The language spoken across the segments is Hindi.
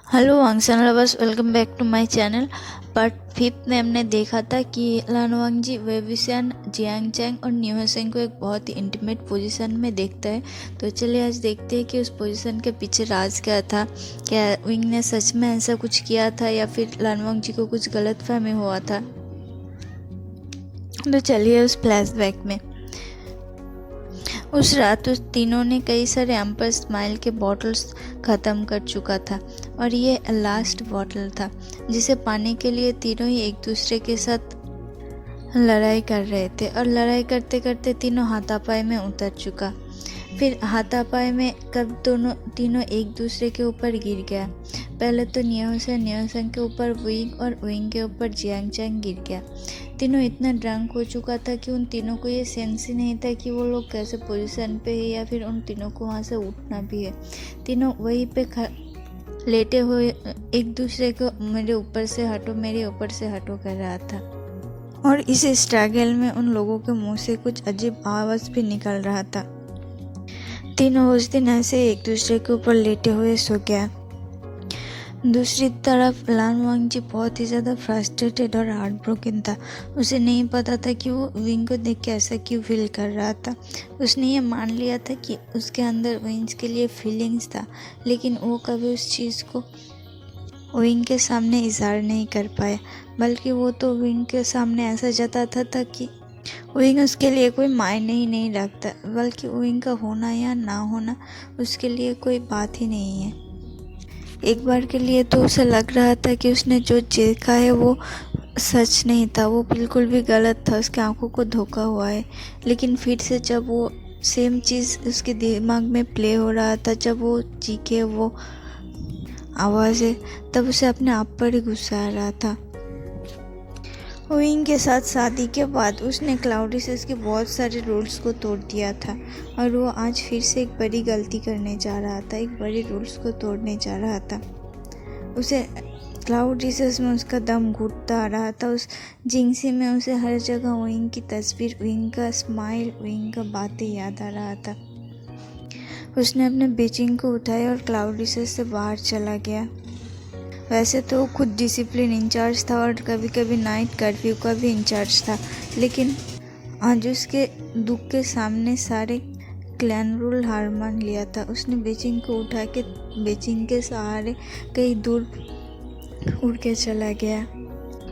Hello Wangson lovers, welcome back to my channel. Part 5 में हमने देखा था कि लान वांगजी वेविसियान, जियांग चैंग और न्यूहसेंग को एक बहुत ही इंटीमेट पोजीशन में देखता है। तो चलिए आज देखते हैं कि उस पोजीशन के पीछे राज क्या था। क्या विंग ने सच में ऐसा कुछ किया था या फिर लान वांगजी को कुछ गलतफहमी हुआ था। तो चलिए उस फ्लैशबैक में। उस रात उस तीनों ने कई सारे एम्पर स्माइल के बॉटल्स ख़त्म कर चुका था और ये लास्ट बॉटल था जिसे पाने के लिए तीनों ही एक दूसरे के साथ लड़ाई कर रहे थे। और लड़ाई करते करते तीनों हाथापाई में उतर चुका। फिर हाथापाई में कब तीनों एक दूसरे के ऊपर गिर गया। पहले तो न्योसेंग के ऊपर विंग और विंग के ऊपर जियांग चैंग गिर गया। तीनों इतना ड्रंक हो चुका था कि उन तीनों को ये सेंस ही नहीं था कि वो लोग कैसे पोजीशन पे है या फिर उन तीनों को वहाँ से उठना भी है। तीनों वहीं पे लेटे हुए एक दूसरे को मेरे ऊपर से हटो कर रहा था। और इस स्ट्रगल में उन लोगों के मुंह से कुछ अजीब आवाज़ भी निकल रहा था। तीनों उस दिन ऐसे एक दूसरे के ऊपर लेटे हुए सो गया। दूसरी तरफ लान वांगजी बहुत ही ज़्यादा फ्रस्ट्रेटेड और हार्ट ब्रोकन था। उसे नहीं पता था कि वो विंग को देख के ऐसा क्यों फील कर रहा था। उसने ये मान लिया था कि उसके अंदर विंग्स के लिए फीलिंग्स था, लेकिन वो कभी उस चीज़ को विंग के सामने इजहार नहीं कर पाया। बल्कि वो तो विंग के सामने ऐसा जताता था कि विंग उसके लिए कोई मायने ही नहीं रखता, बल्कि विंग का होना या ना होना उसके लिए कोई बात ही नहीं है। एक बार के लिए तो उसे लग रहा था कि उसने जो देखा है वो सच नहीं था, वो बिल्कुल भी गलत था, उसकी आंखों को धोखा हुआ है। लेकिन फिर से जब वो सेम चीज़ उसके दिमाग में प्ले हो रहा था, जब वो चीखे वो आवाज़ें, तब उसे अपने आप पर ही गुस्सा आ रहा था। विंग के साथ शादी के बाद उसने क्लाउडियस के बहुत सारे रूल्स को तोड़ दिया था और वो आज फिर से एक बड़ी गलती करने जा रहा था, एक बड़े रूल्स को तोड़ने जा रहा था। उसे क्लाउडियस में उसका दम घुटता आ रहा था। उस जिंगसी में उसे हर जगह विंग की तस्वीर, विंग का स्माइल, विंग का बातें याद आ रहा था। उसने अपने बीचिंग को उठाया और क्लाउडियस से बाहर चला गया। वैसे तो वो खुद डिसिप्लिन इंचार्ज था और कभी कभी नाइट कर्फ्यू का भी इंचार्ज था, लेकिन आज उसके दुख के सामने सारे क्लैन रूल हार मान लिया था। उसने बेचिंग को उठा के बेचिंग के सहारे कहीं दूर उड़ के चला गया।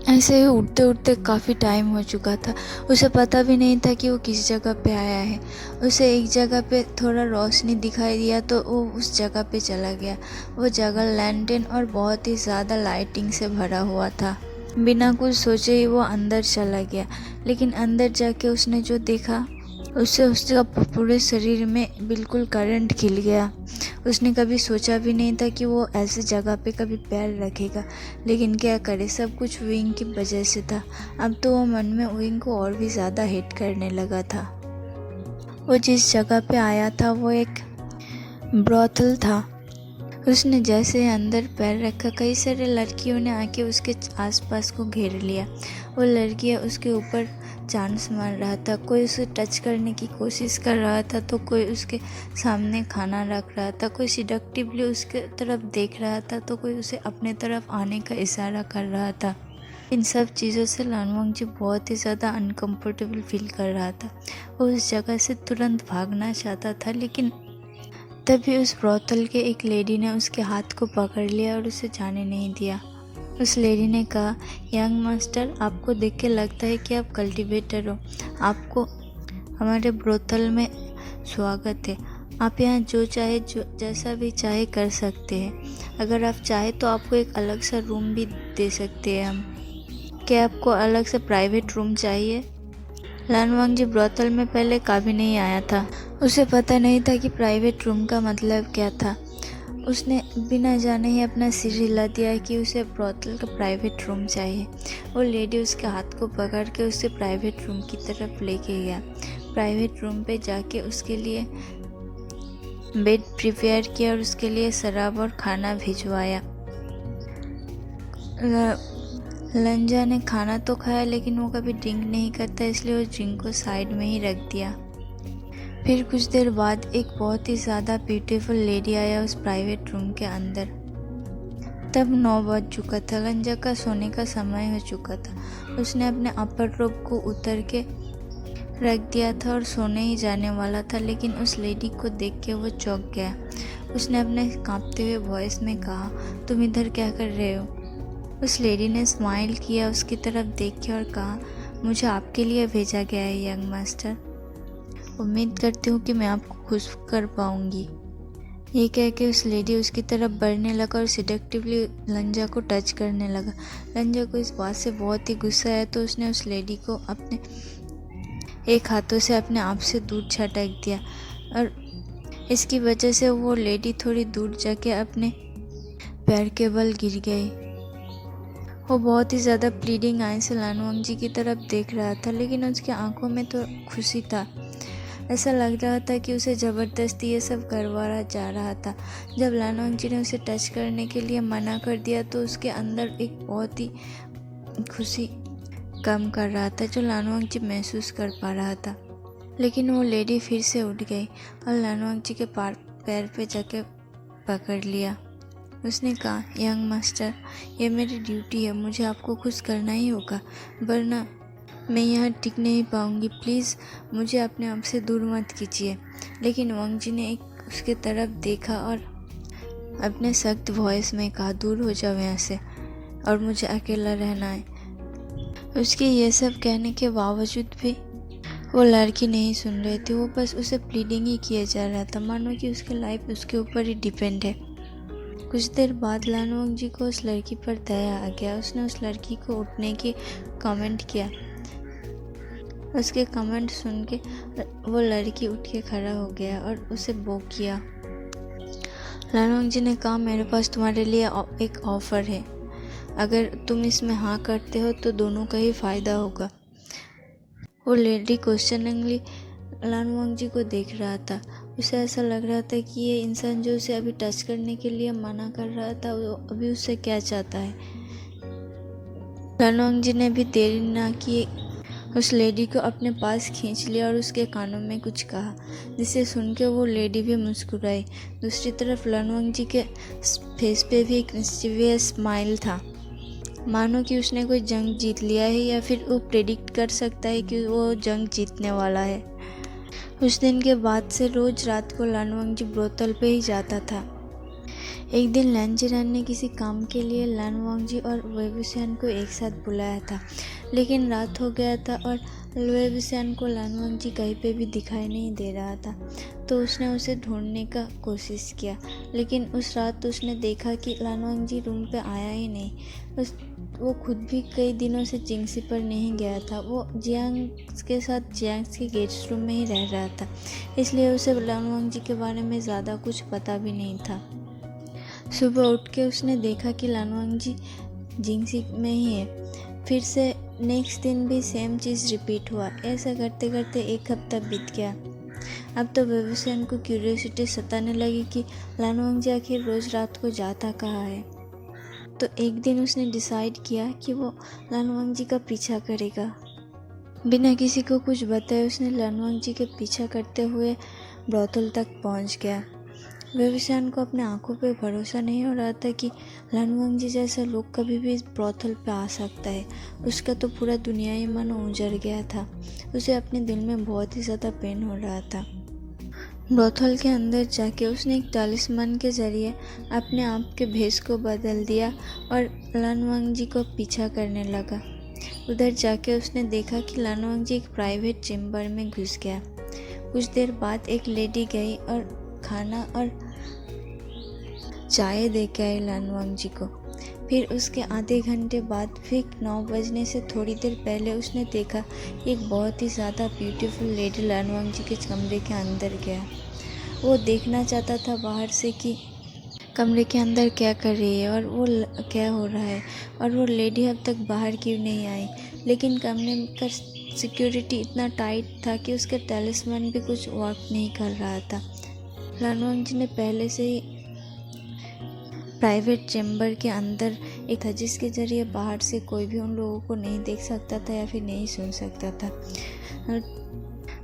ऐसे ही उड़ते उड़ते काफ़ी टाइम हो चुका था। उसे पता भी नहीं था कि वो किस जगह पे आया है। उसे एक जगह पे थोड़ा रोशनी दिखाई दिया तो वो उस जगह पे चला गया। वो जगह लैंटर्न और बहुत ही ज़्यादा लाइटिंग से भरा हुआ था। बिना कुछ सोचे ही वो अंदर चला गया, लेकिन अंदर जाके उसने जो देखा उससे उसका पूरे शरीर में बिल्कुल करंट खिल गया। उसने कभी सोचा भी नहीं था कि वो ऐसी जगह पे कभी पैर रखेगा, लेकिन क्या करे, सब कुछ विंग की वजह से था। अब तो वो मन में विंग को और भी ज़्यादा हेट करने लगा था। वो जिस जगह पे आया था वो एक ब्रॉथल था। उसने जैसे अंदर पैर रखा, कई सारे लड़कियों ने आके उसके आसपास को घेर लिया। वो लड़कियां उसके ऊपर चांस मार रहा था, कोई उसे टच करने की कोशिश कर रहा था तो कोई उसके सामने खाना रख रहा था, कोई सिडक्टिवली उसके तरफ देख रहा था तो कोई उसे अपने तरफ आने का इशारा कर रहा था। इन सब चीज़ों से लान वांगजी बहुत ही ज़्यादा अनकम्फर्टेबल फील कर रहा था। वो उस जगह से तुरंत भागना चाहता था, लेकिन तभी उस ब्रॉथल के एक लेडी ने उसके हाथ को पकड़ लिया और उसे जाने नहीं दिया। उस लेडी ने कहा, यंग मास्टर, आपको देख के लगता है कि आप कल्टीवेटर हो। आपको हमारे ब्रोथल में स्वागत है। आप यहाँ जो चाहे, जो जैसा भी चाहे कर सकते हैं। अगर आप चाहे तो आपको एक अलग सा रूम भी दे सकते हैं हम। क्या आपको अलग से प्राइवेट रूम चाहिए? लान वांगजी ब्रोथल में पहले कभी नहीं आया था। उसे पता नहीं था कि प्राइवेट रूम का मतलब क्या था। उसने बिना जाने ही अपना सिर हिला दिया कि उसे ब्रॉथल का प्राइवेट रूम चाहिए। वो लेडी उसके हाथ को पकड़ के उसे प्राइवेट रूम की तरफ लेके गया। प्राइवेट रूम पे जाके उसके लिए बेड प्रिपेयर किया और उसके लिए शराब और खाना भिजवाया। लंजा ने खाना तो खाया, लेकिन वो कभी ड्रिंक नहीं करता, इसलिए वो ड्रिंक को साइड में ही रख दिया। फिर कुछ देर बाद एक बहुत ही ज़्यादा ब्यूटीफुल लेडी आया उस प्राइवेट रूम के अंदर। तब 9 बज चुका था। लंजा का सोने का समय हो चुका था। उसने अपने अपर रोब को उतर के रख दिया था और सोने ही जाने वाला था, लेकिन उस लेडी को देख के वो चौंक गया। उसने अपने कांपते हुए वॉइस में कहा, तुम इधर क्या कर रहे हो? उस लेडी ने स्माइल किया, उसकी तरफ देख के और कहा, मुझे आपके लिए भेजा गया है यंग मास्टर। उम्मीद करती हूँ कि मैं आपको खुश कर पाऊँगी। ये कह के उस लेडी उसकी तरफ बढ़ने लगा और सिडक्टिवली लंजा को टच करने लगा। लंजा को इस बात से बहुत ही गुस्सा आया, तो उसने उस लेडी को अपने एक हाथों से अपने आप से दूर झटक दिया और इसकी वजह से वो लेडी थोड़ी दूर जाके अपने पैर के बल गिर गई। वो बहुत ही ज़्यादा प्लीडिंग आई से लानवांग जी की तरफ देख रहा था, लेकिन उसकी आंखों में तो खुशी था। ऐसा लग रहा था कि उसे ज़बरदस्ती ये सब करवाया जा रहा था। जब लानवांग जी ने उसे टच करने के लिए मना कर दिया तो उसके अंदर एक बहुत ही खुशी कम कर रहा था, जो लानवांग जी महसूस कर पा रहा था। लेकिन वो लेडी फिर से उठ गई और लानवांग जी के पैर पे जाके पकड़ लिया। उसने कहा, यंग मास्टर, ये मेरी ड्यूटी है, मुझे आपको खुश करना ही होगा, वरना मैं यहाँ टिक नहीं पाऊँगी। प्लीज़ मुझे अपने आप से दूर मत कीजिए। लेकिन वांग जी ने उसके तरफ देखा और अपने सख्त वॉइस में कहा, दूर हो जाओ यहाँ से और मुझे अकेला रहना है। उसके ये सब कहने के बावजूद भी वो लड़की नहीं सुन रही थी। वो बस उसे प्लीडिंग ही किया जा रहा था, मानो कि उसकी लाइफ उसके ऊपर ही डिपेंड है। कुछ देर बाद लानवांग जी को उस लड़की पर दया आ गया। उसने उस लड़की को उठने की कमेंट किया। उसके कमेंट सुन के वो लड़की उठ के खड़ा हो गया और उसे बो किया। लानवांग जी ने कहा, मेरे पास तुम्हारे लिए एक ऑफ़र है, अगर तुम इसमें हाँ करते हो तो दोनों का ही फ़ायदा होगा। वो लेडी क्वेश्चनिंगली लानवांग जी को देख रहा था। उसे ऐसा लग रहा था कि ये इंसान जो उसे अभी टच करने के लिए मना कर रहा था, वो अभी उससे क्या चाहता है। लानवांग जी ने भी देरी ना की, उस लेडी को अपने पास खींच लिया और उसके कानों में कुछ कहा, जिसे सुन के वो लेडी भी मुस्कुराई। दूसरी तरफ लानवांग जी के फेस पे भी एक मिस्टीरियस स्माइल था, मानो कि उसने कोई जंग जीत लिया है या फिर वो प्रेडिक्ट कर सकता है कि वो जंग जीतने वाला है। उस दिन के बाद से रोज़ रात को लानवांग जी ब्रोथल पे ही जाता था। एक दिन लैंजिरन ने किसी काम के लिए लानवांग जी और वेबुसियान को एक साथ बुलाया था, लेकिन रात हो गया था और वेबुसियान को लानवांग जी कहीं पे भी दिखाई नहीं दे रहा था। तो उसने उसे ढूंढने का कोशिश किया, लेकिन उस रात उसने देखा कि लानवांग जी रूम पे आया ही नहीं। वो खुद भी कई दिनों से जिंगसी पर नहीं गया था। वो जियांग के साथ जियांग के गेस्ट रूम में ही रह रहा था, इसलिए उसे लानवांग जी के बारे में ज़्यादा कुछ पता भी नहीं था। सुबह उठ के उसने देखा कि लानवांग जी जिंगसी में ही है। फिर से नेक्स्ट दिन भी सेम चीज़ रिपीट हुआ। ऐसा करते करते एक हफ्ता बीत गया। अब तो वेबुसियान को क्यूरियोसिटी सताने लगी कि लानवांग जी आखिर रोज़ रात को जाता कहाँ है। तो एक दिन उसने डिसाइड किया कि वो लानवांग जी का पीछा करेगा। बिना किसी को कुछ बताए उसने लानवांग जी के पीछा करते हुए ब्रोथल तक पहुंच गया। वेबुसियान को अपने आंखों पे भरोसा नहीं हो रहा था कि लानवांग जी जैसा लोग कभी भी इस ब्रोथल पे आ सकता है। उसका तो पूरा दुनिया ही मानो उजड़ गया था। उसे अपने दिल में बहुत ही ज़्यादा पेन हो रहा था। ब्रोथल के अंदर जाके उसने एक टैलिस्मैन के ज़रिए अपने आप के भेष को बदल दिया और लानवांग जी को पीछा करने लगा। उधर जाके उसने देखा कि लानवांग जी एक प्राइवेट चेम्बर में घुस गया। कुछ देर बाद एक लेडी गई और खाना और चाय दे के आई लानवांग जी को। फिर उसके आधे घंटे बाद फिर 9 बजने से थोड़ी देर पहले उसने देखा एक बहुत ही ज़्यादा ब्यूटीफुल लेडी लानवांग जी के कमरे के अंदर गया। वो देखना चाहता था बाहर से कि कमरे के अंदर क्या कर रही है और वो क्या हो रहा है, और वो लेडी अब तक बाहर क्यों नहीं आई। लेकिन कमरे का सिक्योरिटी इतना टाइट था कि उसके टैलिस्मैन भी कुछ वर्क नहीं कर रहा था। लानवांग जी ने पहले से ही प्राइवेट चैम्बर के अंदर एक था, जिसके ज़रिए बाहर से कोई भी उन लोगों को नहीं देख सकता था या फिर नहीं सुन सकता था।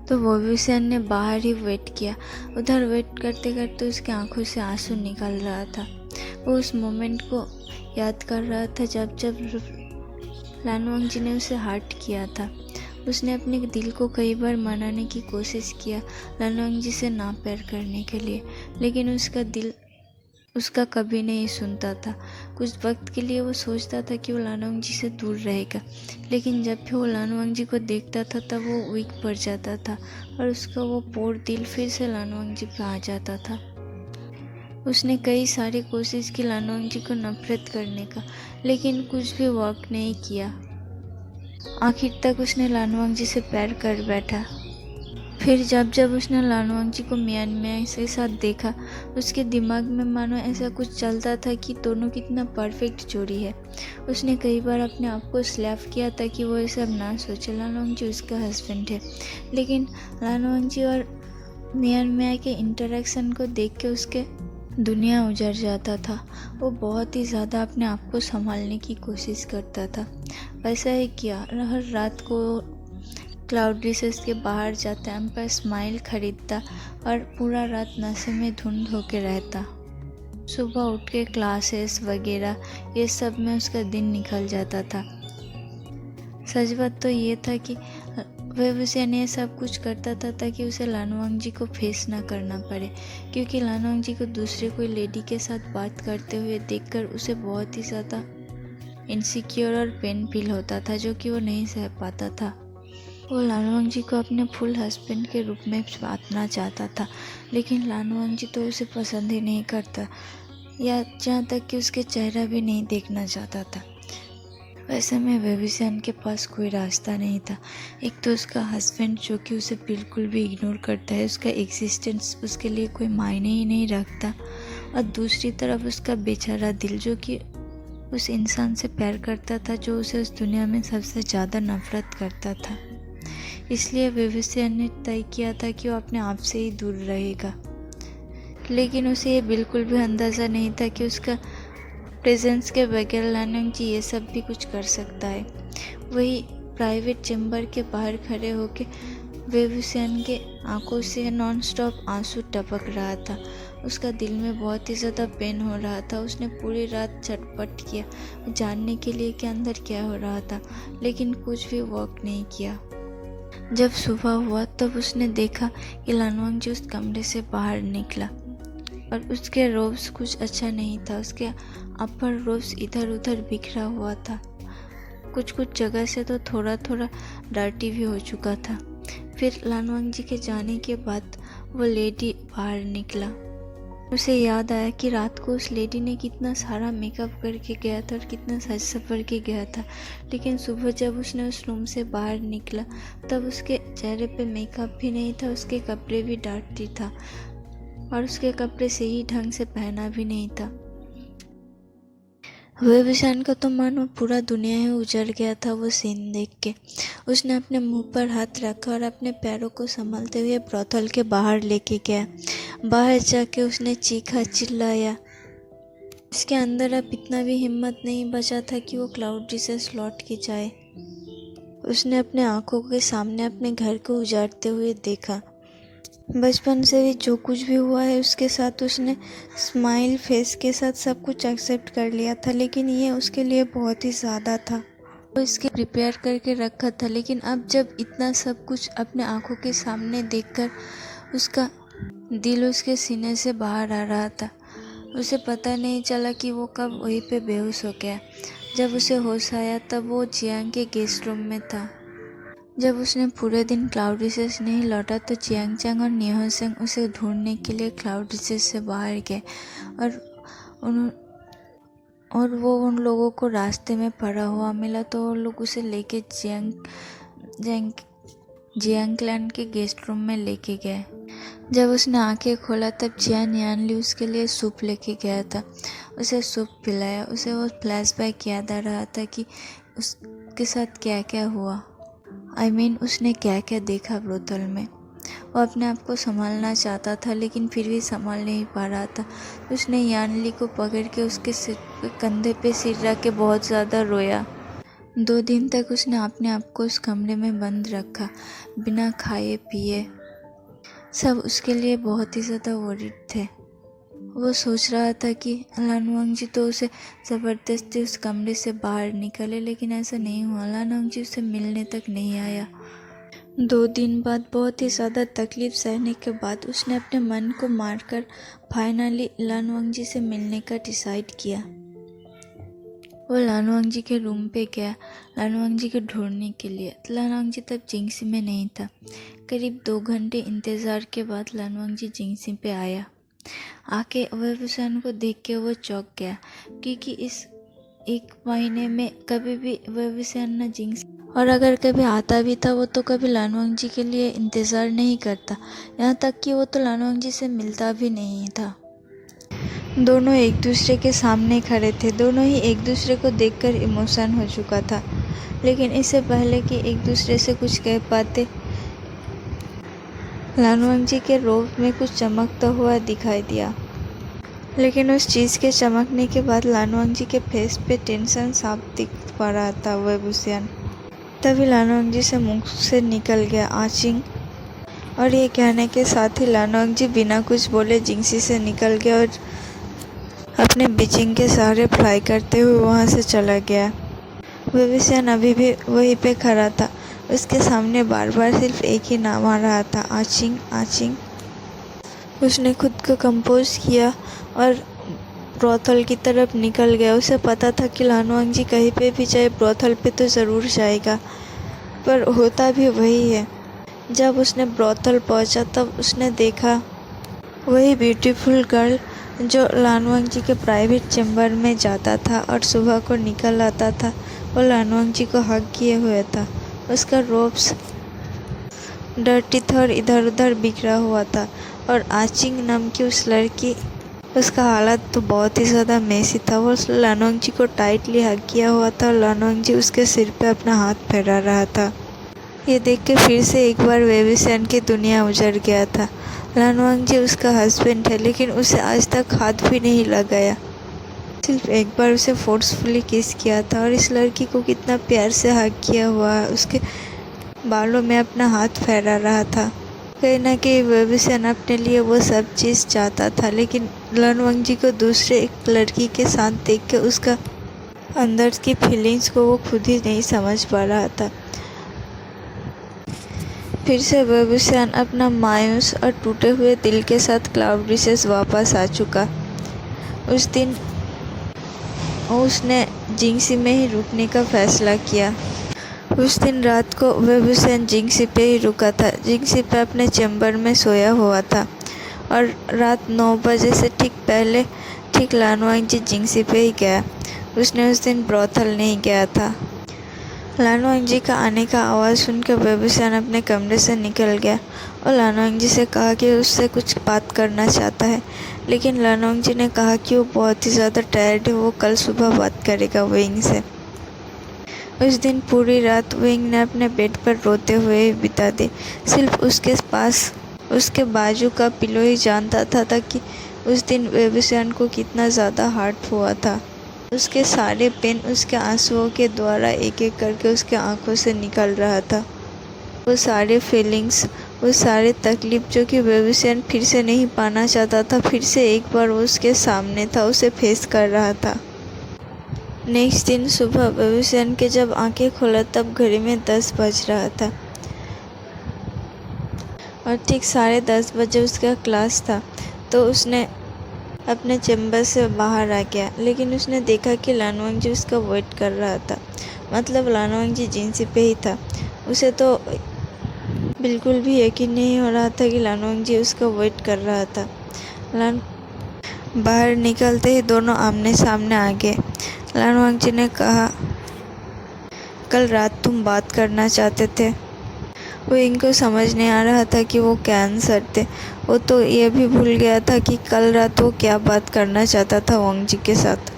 तो वेबुसियान ने बाहर ही वेट किया। उधर वेट करते करते उसकी आंखों से आंसू निकल रहा था। वो उस मोमेंट को याद कर रहा था जब जब लानवांग जी ने उसे हर्ट किया था। उसने अपने दिल को कई बार मनाने की कोशिश किया लानवांग जी से ना प्यार करने के लिए, लेकिन उसका दिल उसका कभी नहीं सुनता था। कुछ वक्त के लिए वो सोचता था कि वो लानवांग जी से दूर रहेगा, लेकिन जब भी वो लानवांग जी को देखता था तब वो वीक पड़ जाता था और उसका वो पोर दिल फिर से लानवांग जी पे आ जाता था। उसने कई सारी कोशिश की लानवांग जी को नफरत करने का, लेकिन कुछ भी वर्क नहीं किया। आखिर तक उसने लानवांग जी से प्यार कर बैठा। फिर जब जब उसने लानवांग जी को म्यानमार के साथ देखा, उसके दिमाग में मानो ऐसा कुछ चलता था कि दोनों कितना परफेक्ट जोड़ी है। उसने कई बार अपने आप को स्लैप किया था कि वो ये सब ना सोचे, लानवांग जी उसका हस्बैंड है। लेकिन लानवांग जी और म्यानमार के इंटरेक्शन को देख के उसके दुनिया उजड़ जाता था। वो बहुत ही ज़्यादा अपने आप को संभालने की कोशिश करता था। वैसा ही किया, हर रात को क्लाउड रिसर्च के बाहर जाता, एम्पायर स्माइल खरीदता और पूरा रात नशे में धुंध होके रहता। सुबह उठ के क्लासेस वगैरह ये सब में उसका दिन निकल जाता था। सच बात तो ये था कि वेवुसियन ये सब कुछ करता था ताकि उसे लानवांग जी को फेस ना करना पड़े, क्योंकि लानवांग जी को दूसरे कोई लेडी के साथ बात करते हुए देखकर उसे बहुत ही ज़्यादा इनसिक्योर और पेन फील होता था, जो कि वो नहीं सह पाता था। वो लानवांग जी को अपने फुल हस्बैंड के रूप में बांटना चाहता था, लेकिन लानवांग जी तो उसे पसंद ही नहीं करता, या जहाँ तक कि उसके चेहरा भी नहीं देखना चाहता था। वैसे में वेवुसियन के पास कोई रास्ता नहीं था। एक तो उसका हस्बैंड जो कि उसे बिल्कुल भी इग्नोर करता है, उसका एग्जिस्टेंस उसके लिए कोई मायने ही नहीं रखता, और दूसरी तरफ उसका बेचारा दिल जो कि उस इंसान से प्यार करता था जो उसे उस दुनिया में सबसे ज़्यादा नफरत करता था। इसलिए वेवुसियन ने तय किया था कि वो अपने आप से ही दूर रहेगा, लेकिन उसे ये बिल्कुल भी अंदाज़ा नहीं था कि उसका प्रेजेंस के बगैर लानवांग जी ये सब भी कुछ कर सकता है। वही प्राइवेट चैम्बर के बाहर खड़े होकर वेवुसियन के आंखों से नॉन स्टॉप आंसू टपक रहा था। उसका दिल में बहुत ही ज़्यादा पेन हो रहा था। उसने पूरी रात छटपट किया जानने के लिए कि अंदर क्या हो रहा था, लेकिन कुछ भी वर्क नहीं किया। जब सुबह हुआ तब उसने देखा कि लानवांग जी उस कमरे से बाहर निकला और उसके रोब्स कुछ अच्छा नहीं था। उसके अपर रोब्स इधर उधर बिखरा हुआ था, कुछ कुछ जगह से तो थोड़ा थोड़ा डर्टी भी हो चुका था। फिर लानवांग जी के जाने के बाद वो लेडी बाहर निकला। उसे याद आया कि रात को उस लेडी ने कितना सारा मेकअप करके गया था और कितना सज सवर के गया था, लेकिन सुबह जब उसने उस रूम से बाहर निकला तब उसके चेहरे पे मेकअप भी नहीं था, उसके कपड़े भी डर्टी था और उसके कपड़े सही ढंग से पहना भी नहीं था। वेवुसियन को तो मानो पूरा दुनिया ही उजड़ गया था वो सीन देख के। उसने अपने मुंह पर हाथ रखा और अपने पैरों को संभालते हुए ब्रोथल के बाहर लेके गया। बाहर जाके उसने चीखा चिल्लाया। उसके अंदर अब इतना भी हिम्मत नहीं बचा था कि वो क्लाउडी से लौट के जाए। उसने अपने आंखों के सामने अपने घर को उजाड़ते हुए देखा। बचपन से भी जो कुछ भी हुआ है उसके साथ उसने स्माइल फेस के साथ सब कुछ एक्सेप्ट कर लिया था, लेकिन ये उसके लिए बहुत ही ज़्यादा था। वो इसके प्रिपेयर करके रखा था, लेकिन अब जब इतना सब कुछ अपने आंखों के सामने देखकर उसका दिल उसके सीने से बाहर आ रहा था। उसे पता नहीं चला कि वो कब वहीं पे बेहोश हो गया। जब उसे होश आया तब वो जियांग के गेस्ट रूम में था। जब उसने पूरे दिन क्लाउड रिसेस नहीं लौटा तो जियांगचैंग और निहोसेंग उसे ढूंढने के लिए क्लाउड रिसेस से बाहर गए और वो उन लोगों को रास्ते में पड़ा हुआ मिला तो वो लोग उसे लेके जियांगक्लैन के गेस्ट रूम में लेके गए। जब उसने आंखें खोला तब जियान यानली उसके लिए सूप लेके गया था। उसे सूप पिलाया। उसे वो फ्लैशबैक याद आ रहा था कि उसके साथ क्या क्या हुआ। उसने क्या क्या देखा ब्रोथल में। वो अपने आप को संभालना चाहता था, लेकिन फिर भी संभाल नहीं पा रहा था। उसने यानली को पकड़ के उसके कंधे पे सिर रख के बहुत ज़्यादा रोया। 2 दिन तक उसने अपने आप को उस कमरे में बंद रखा, बिना खाए पिए। सब उसके लिए बहुत ही ज़्यादा वरीड थे। वो सोच रहा था कि लानवांग जी तो उसे ज़बरदस्ती उस कमरे से बाहर निकाले, लेकिन ऐसा नहीं हुआ। लानवांग जी उसे मिलने तक नहीं आया। 2 दिन बाद बहुत ही ज़्यादा तकलीफ सहने के बाद उसने अपने मन को मारकर फाइनली लानवांग जी से मिलने का डिसाइड किया। वो लानवांग जी के रूम पे गया लानवांग जी को ढूंढने के लिए। लानवांग जी तब जिंगसी में नहीं था। करीब 2 घंटे इंतज़ार के बाद लानवांग जी जिंगसी पे आया। आके वेबुसान को देख के वो चौंक गया, क्योंकि इस 1 महीने में कभी भी वेबुसान ना जिंगसी, और अगर कभी आता भी था वो तो कभी लानवांग जी के लिए इंतज़ार नहीं करता। यहाँ तक कि वो तो लानवांग जी से मिलता भी नहीं था। दोनों एक दूसरे के सामने खड़े थे। दोनों ही एक दूसरे को देखकर इमोशन हो चुका था, लेकिन इससे पहले कि एक दूसरे से कुछ कह पाते, लानवांग जी के रोब में कुछ चमकता हुआ दिखाई दिया। लेकिन उस चीज़ के चमकने के बाद लानवांग जी के फेस पे टेंशन साफ दिख पा रहा था। वेबुसान तभी लानवांग जी से मुंह से निकल गया आचिंग, और ये कहने के साथ ही लानवांग जी बिना कुछ बोले जिंगसी से निकल गया और अपने बीचिंग के सहारे फ्लाई करते हुए वहाँ से चला गया। वेबुसान अभी भी वहीं पे खड़ा था। उसके सामने बार बार सिर्फ एक ही नाम आ रहा था, आचिंग आचिंग। उसने खुद को कंपोज किया और ब्रोथल की तरफ निकल गया। उसे पता था कि लानवांग जी कहीं पे भी जाए ब्रोथल पे तो ज़रूर जाएगा, पर होता भी वही है। जब उसने ब्रोथल पहुंचा तब उसने देखा वही ब्यूटीफुल गर्ल जो लानवांग जी के प्राइवेट चैम्बर में जाता था और सुबह को निकल आता था। वो लानवांग जी को हग किए हुए था। उसका रोब्स डर्टी था और इधर उधर बिखरा हुआ था, और आचिंग नाम की उस लड़की, उसका हालत तो बहुत ही ज़्यादा मेसी था। वो लानवांग जी को टाइटली हग किया हुआ था और लानवांग जी उसके सिर पे अपना हाथ फैला रहा था। ये देख के फिर से एक बार वेबुसान की दुनिया उजड़ गया था। लानवांग जी उसका हस्बैंड है, लेकिन उसे आज तक हाथ भी नहीं लगाया। सिर्फ एक बार उसे फोर्सफुली किस किया था, और इस लड़की को कितना प्यार से हग किया हुआ है। उसके बालों में अपना हाथ फैला रहा था। कहीं ना कहीं वेबुसान अपने लिए वो सब चीज़ चाहता था, लेकिन लानवांग जी को दूसरे एक लड़की के साथ देख के उसका अंदर की फीलिंग्स को वो खुद ही नहीं समझ पा रहा था। फिर से वेबुसान अपना मायूस और टूटे हुए दिल के साथ क्लाउड रिसेस वापस आ चुका। उस दिन उसने जिंगसी में ही रुकने का फैसला किया। उस दिन रात को वेबुसान जिंगसी पे ही रुका था। जिंगसी पे अपने चैम्बर में सोया हुआ था, और रात 9 बजे से ठीक पहले ठीक लानवांग जी जिंगसी पे ही गया। उसने उस दिन ब्रोथल नहीं गया था। लानवांग जी का आने का आवाज़ सुनकर वेबुसान अपने कमरे से निकल गया और लानवांग जी से कहा कि उससे कुछ बात करना चाहता है, लेकिन लानवांग जी ने कहा कि वो बहुत ही ज़्यादा टायर्ड है, वो कल सुबह बात करेगा वेइंग से। उस दिन पूरी रात वेइंग ने अपने बेड पर रोते हुए बिता दी। सिर्फ उसके पास उसके बाजू का पिलो ही जानता था कि उस दिन वेबुसान को कितना ज़्यादा हर्ट हुआ था। उसके सारे पेन उसके आंसुओं के द्वारा एक एक करके उसके आंखों से निकल रहा था। वो सारे फीलिंग्स, वो सारे तकलीफ जो कि वेबुसान फिर से नहीं पाना चाहता था, फिर से एक बार वो उसके सामने था, उसे फेस कर रहा था। नेक्स्ट दिन सुबह वेबुसान के जब आंखें खोला तब घड़ी में 10 बज रहा था, और ठीक 10:30 बजे उसका क्लास था। तो उसने अपने चैम्बर से बाहर आ गया, लेकिन उसने देखा कि लानवांग जी उसका वेट कर रहा था। मतलब लानवांग जी जिंगसी पे ही था। उसे तो बिल्कुल भी यकीन नहीं हो रहा था कि लानवांग जी उसका वेट कर रहा था। बाहर निकलते ही दोनों आमने सामने आ गए। लानवांग जी ने कहा, कल रात तुम बात करना चाहते थे। वो इनको समझ नहीं आ रहा था कि वो क्या आंसर थे। वो तो ये भी भूल गया था कि कल रात वो क्या बात करना चाहता था वांग जी के साथ,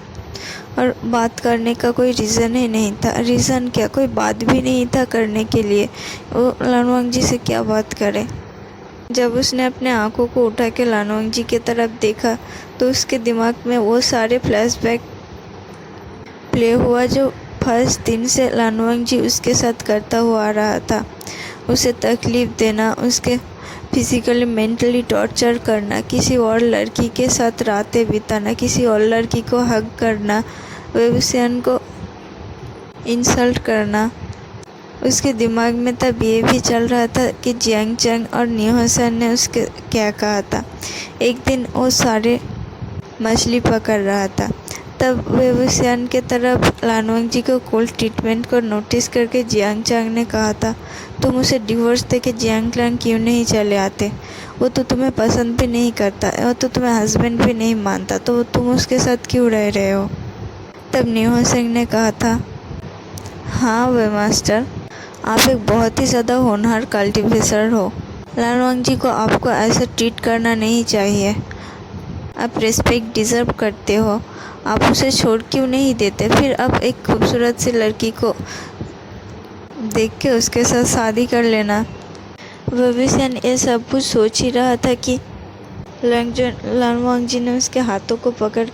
और बात करने का कोई रीज़न ही नहीं था। रीज़न क्या, कोई बात भी नहीं था करने के लिए। वो लानवांग जी से क्या बात करे। जब उसने अपने आंखों को उठा के लानवांग जी की तरफ देखा तो उसके दिमाग में वो सारे फ्लैशबैक प्ले हुआ जो फर्स्ट दिन से लानवांग जी उसके साथ करता हुआ आ रहा था। उसे तकलीफ़ देना, उसके फिज़िकली मेंटली टॉर्चर करना, किसी और लड़की के साथ रातें बिताना, किसी और लड़की को हग करना, वेबुसियन को इंसल्ट करना। उसके दिमाग में तब ये भी चल रहा था कि जियांग चंग और न्यू सन ने उसके क्या कहा था। एक दिन वो सारे मछली पकड़ रहा था, तब वेबुसियन के तरफ लानवंग जी को कोल्ड ट्रीटमेंट को नोटिस करके जियांग चंग ने कहा था, तुम उसे डिवोर्स देके जियांग क्लांग क्यों नहीं चले आते? वो तो तुम्हें पसंद भी नहीं करता, वो तो तुम्हें हस्बैंड भी नहीं मानता, तो तुम उसके साथ क्यों रह रहे हो? तब न्यू सिंह ने कहा था, हाँ वे मास्टर, आप एक बहुत ही ज़्यादा होनहार कल्टीवेटर हो। लानवंग जी को आपको ऐसा ट्रीट करना नहीं चाहिए। आप रिस्पेक्ट डिज़र्व करते हो, आप उसे छोड़ क्यों नहीं देते? फिर आप एक खूबसूरत सी लड़की को देख के उसके साथ शादी कर लेना। वेबुसियन ये सब कुछ सोच ही रहा था कि लानवंग जी ने उसके हाथों को पकड़